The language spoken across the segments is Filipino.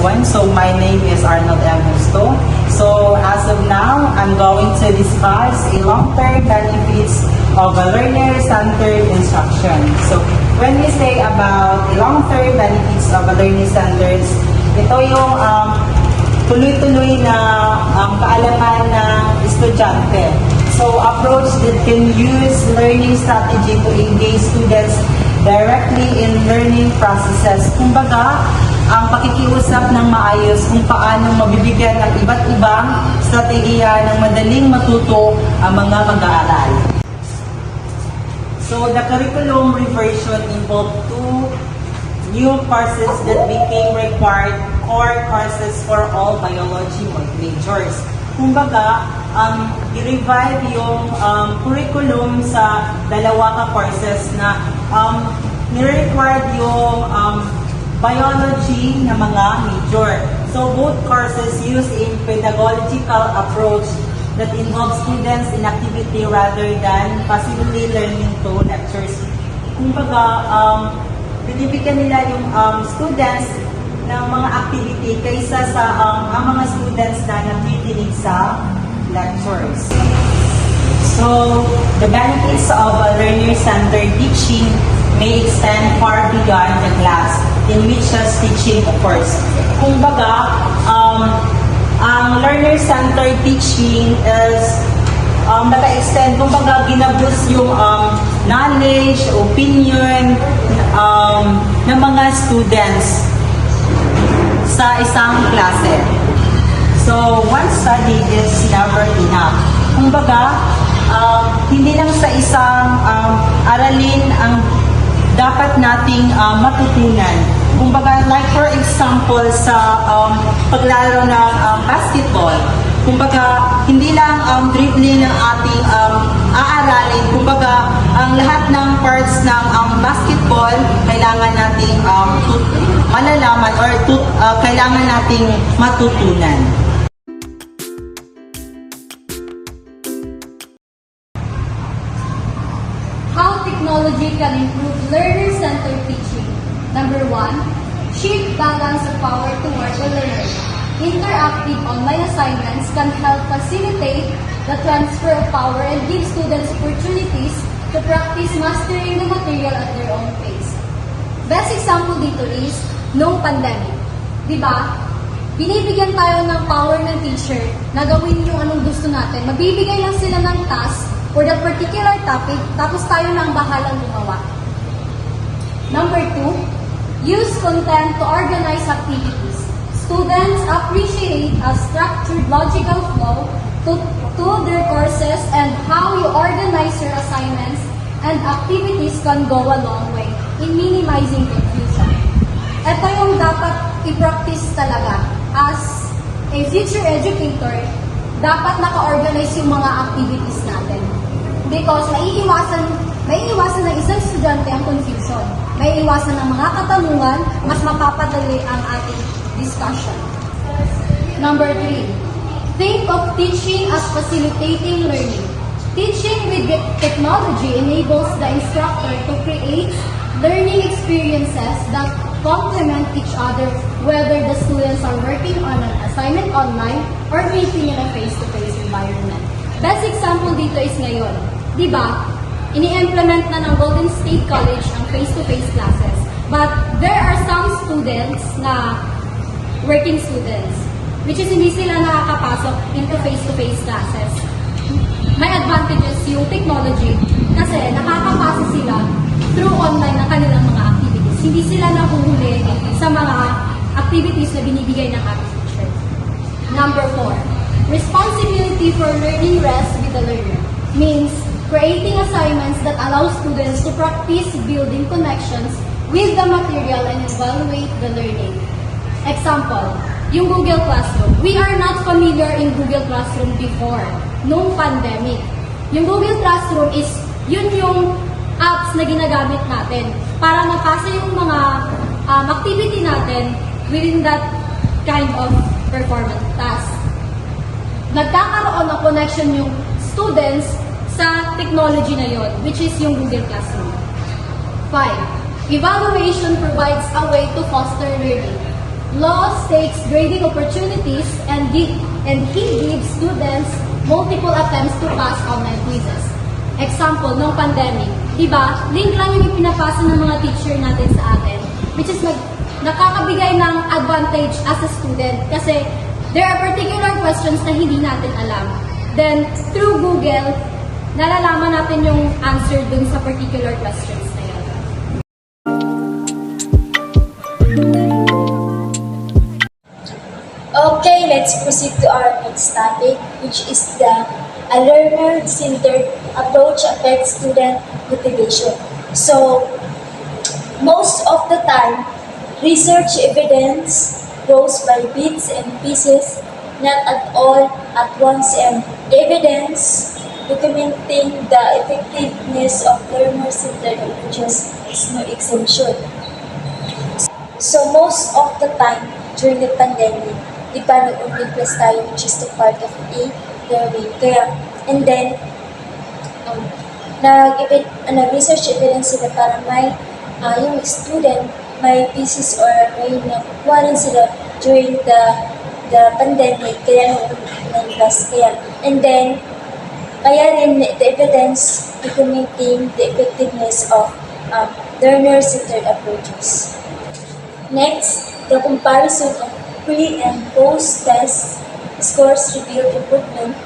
everyone. So my name is Arnold Augusto. So as of now, I'm going to discuss a long-term benefits of a learner-centered instruction. So when we say about a long-term benefits of a learner-centered, ito yung tuloy-tuloy na kaalaman ng estudyante. So approach that can use learning strategy to engage students directly in learning processes. Kumbaga, ang pakikiusap ng maayos kung paano mabibigyan ng iba't ibang strategiya ng madaling matuto ang mga mag-aaral. So the curriculum reversion involved two new courses that became required core courses for all biology majors. Kumbaga, i-revive yung curriculum sa dalawa ka courses na ni-required yung biology na mga major. So both courses use a pedagogical approach that involves students in activity rather than passively learning through lectures. Kumbaga, binibigyan nila yung students ng mga activity kaysa sa ang mga students na nakikinig sa lectures. So, the benefits of a learner-centered teaching may extend far beyond the class in which such teaching occurs. Kumbaga, ang learner-centered teaching is naka-extend, kumbaga ginaboost yung knowledge, opinion ng mga students sa isang klase. So, one study is never enough. Kumbaga, hindi lang sa isang aralin ang dapat nating matutunan. Kumbaga, like for example, sa paglalaro ng basketball, kumbaga, hindi lang dribbling ng ating aaralin. Kumbaga, ang lahat ng parts ng basketball, kailangan nating malalaman or kailangan nating matutunan. How technology can improve learner-centered teaching. Number 1, shift balance of power toward the learner. Interactive online assignments can help facilitate the transfer of power and give students opportunities to practice mastering the material at their own pace. Best example dito is noong pandemic. Diba? Binibigyan tayo ng power ng teacher na gawin yung anong gusto natin. Magbibigay lang sila ng task for that particular topic, tapos tayo na ang bahalang gumawa. Number 2, use content to organize activities. Students appreciate a structured logical flow to their courses, and how you organize your assignments and activities can go a long way in minimizing confusion. Ito yung dapat i-practice talaga. As a future educator, dapat naka-organize yung mga activities natin. Because maiiwasan ng isang estudyante ang confusion. Maiiwasan ng mga katanungan, mas mapapadali ang ating discussion. Number 3, think of teaching as facilitating learning. Teaching with technology enables the instructor to create learning experiences that complement each other, whether the students are working on an assignment online or meeting in a face-to-face environment. Best example dito is ngayon. Diba? Ini-implement na ng Golden State College ang face-to-face classes. But there are some students na working students, which is hindi sila nakakapasok into face-to-face classes. May advantages yung technology kasi nakakapasa sila through online ng kanilang mga activities. Hindi sila nahuhuli sa mga activities na binibigay ng ating teacher. Number 4, responsibility for learning rest with the learner means creating assignments that allow students to practice building connections with the material and evaluate the learning. Example, yung Google Classroom. We are not familiar in Google Classroom before, noong pandemic. Yung Google Classroom is, yun yung apps na ginagamit natin para mapasa yung mga activity natin within that kind of performance task. Nagkakaroon ng connection yung students sa technology na yon, which is yung Google Classroom. 5. Evaluation provides a way to foster learning. Law states grading opportunities and he gives students multiple attempts to pass online quizzes. Example, nung pandemic, di ba? Link lang yung pinapasa ng mga teacher natin sa atin, which is nakakabigay ng advantage as a student kasi there are particular questions na hindi natin alam. Then, through Google, nalalaman natin yung answer dun sa particular questions na yun. Okay, let's proceed to our next topic, which is a learner-centered approach affects student motivation. So, most of the time, research evidence goes by bits and pieces, not at all at once, and evidence documenting the effectiveness of learner-centered approaches is no exemption. So most of the time during the pandemic, di ba nag-online class tayo, which is the part of e-learning. Kaya, and then, nag-research evidence sila para may yung student may thesis or may nakukuha rin sila during the pandemic, kaya nag-online class. Kaya, and then, kaya rin the evidence documenting the effectiveness of learner-centered approaches. Next, the comparison of pre- and post-test scores revealed improvement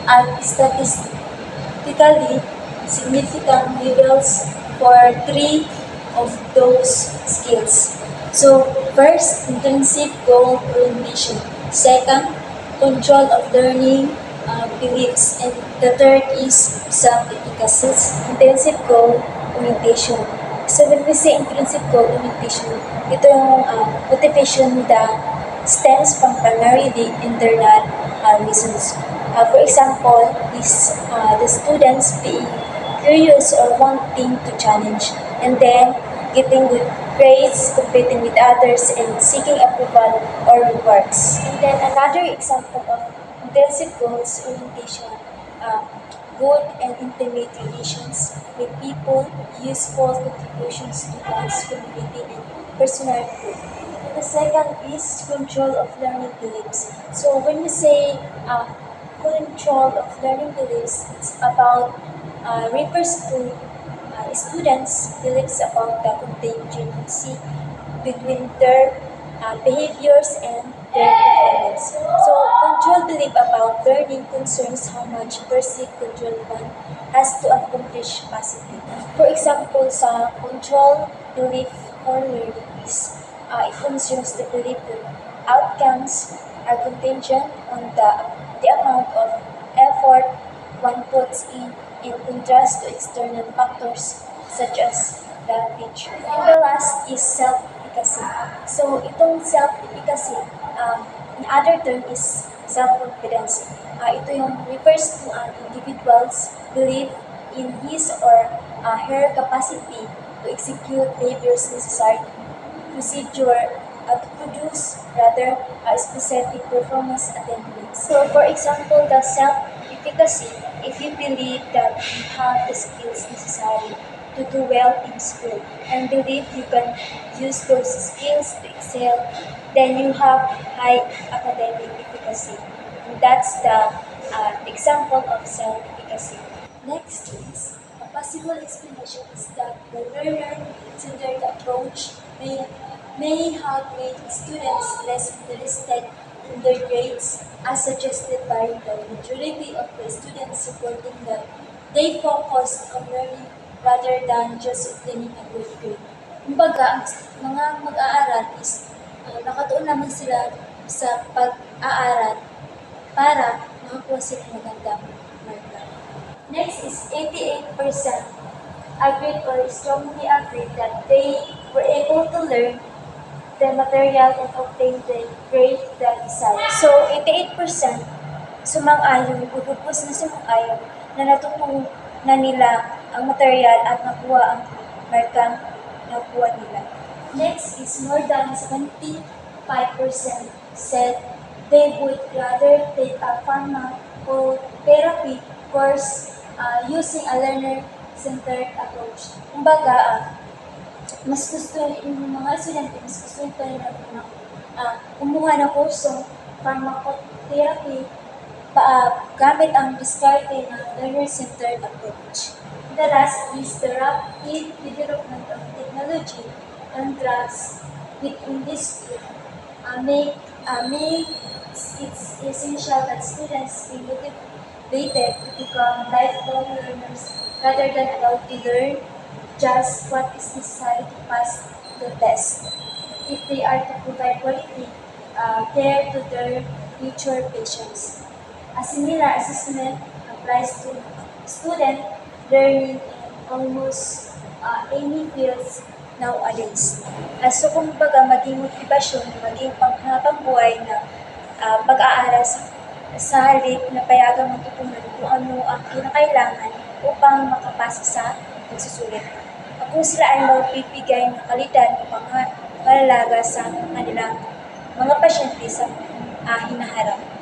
at statistically significant levels for 3 of those skills. So, first, intrinsic goal orientation. Second, control of learning beliefs. And the third is self-efficacy. Intrinsic goal orientation. So, when we say intrinsic goal orientation, ito yung motivation that stems from primarily internal reasons. For example, is the students being curious or wanting to challenge, and then getting good grades, competing with others, and seeking approval or rewards. And then another example of intrinsic goals orientation, good and intimate relations with people, useful contributions to one's community and personal growth. And the second is control of learning beliefs. So when we say control of learning beliefs, it's about refers to students' beliefs about the contingency between their behaviors and their performance. So, control belief about learning concerns how much perceived control one has to accomplish positive. For example, sa control belief for learning is it concerns the belief that outcomes are contingent on the amount of effort one puts in contrast to external factors such as the teacher. And the last is self-efficacy. So, itong self-efficacy, in other term is self-confidence. Ito yung refers to an individual's belief in his or her capacity to execute behaviors necessary procedure to produce rather a specific performance attainments. So, for example, the self-efficacy, if you believe that you have the skills necessary to do well in school and believe you can use those skills to excel, then you have high academic efficacy. And that's the example of self-efficacy. Next is a possible explanation is that the learner-centered approach may have made students less interested in their grades as suggested by the majority of the students reporting that they focused on learning rather than just obtaining a good grade. Kumbaga, ang mga mag-aaral is nakatuon naman sila sa pag-aaral para makakuha sila ng magandang marka. Next is 88% agreed or strongly agreed that they were able to learn the material and obtain the grade that desired. So, 88% sumang-ayon, pupupos na sumang-ayon na natutunan na nila ang material at nakuha ang markang nakuha nila. Next is more than 75% said they would rather take a pharmacotherapy course using a learner-centered approach. Kumbaga, mas gusto yung mga estudyante, mas gusto nila kumuha ng kursong pharmacotherapy gamit ang diskarte ng learner-centered approach. The last is the rapid development of technology and drugs within this field. Makes it essential that students be motivated to become lifelong learners rather than about to learn just what is necessary to pass the test. If they are to provide quality care to their future patients. A similar assessment applies to student learning in almost any fields nowadays. So kumbaga maging motibasyon, maging panghabang buhay na pag-aaral sa halip na payagang matutunan kung ano ang kinakailangan upang makapasa sa pagsusulit. Kung sila ay magbibigay ng kalidad ng pangangalaga sa kanilang mga pasyente sa hinaharap.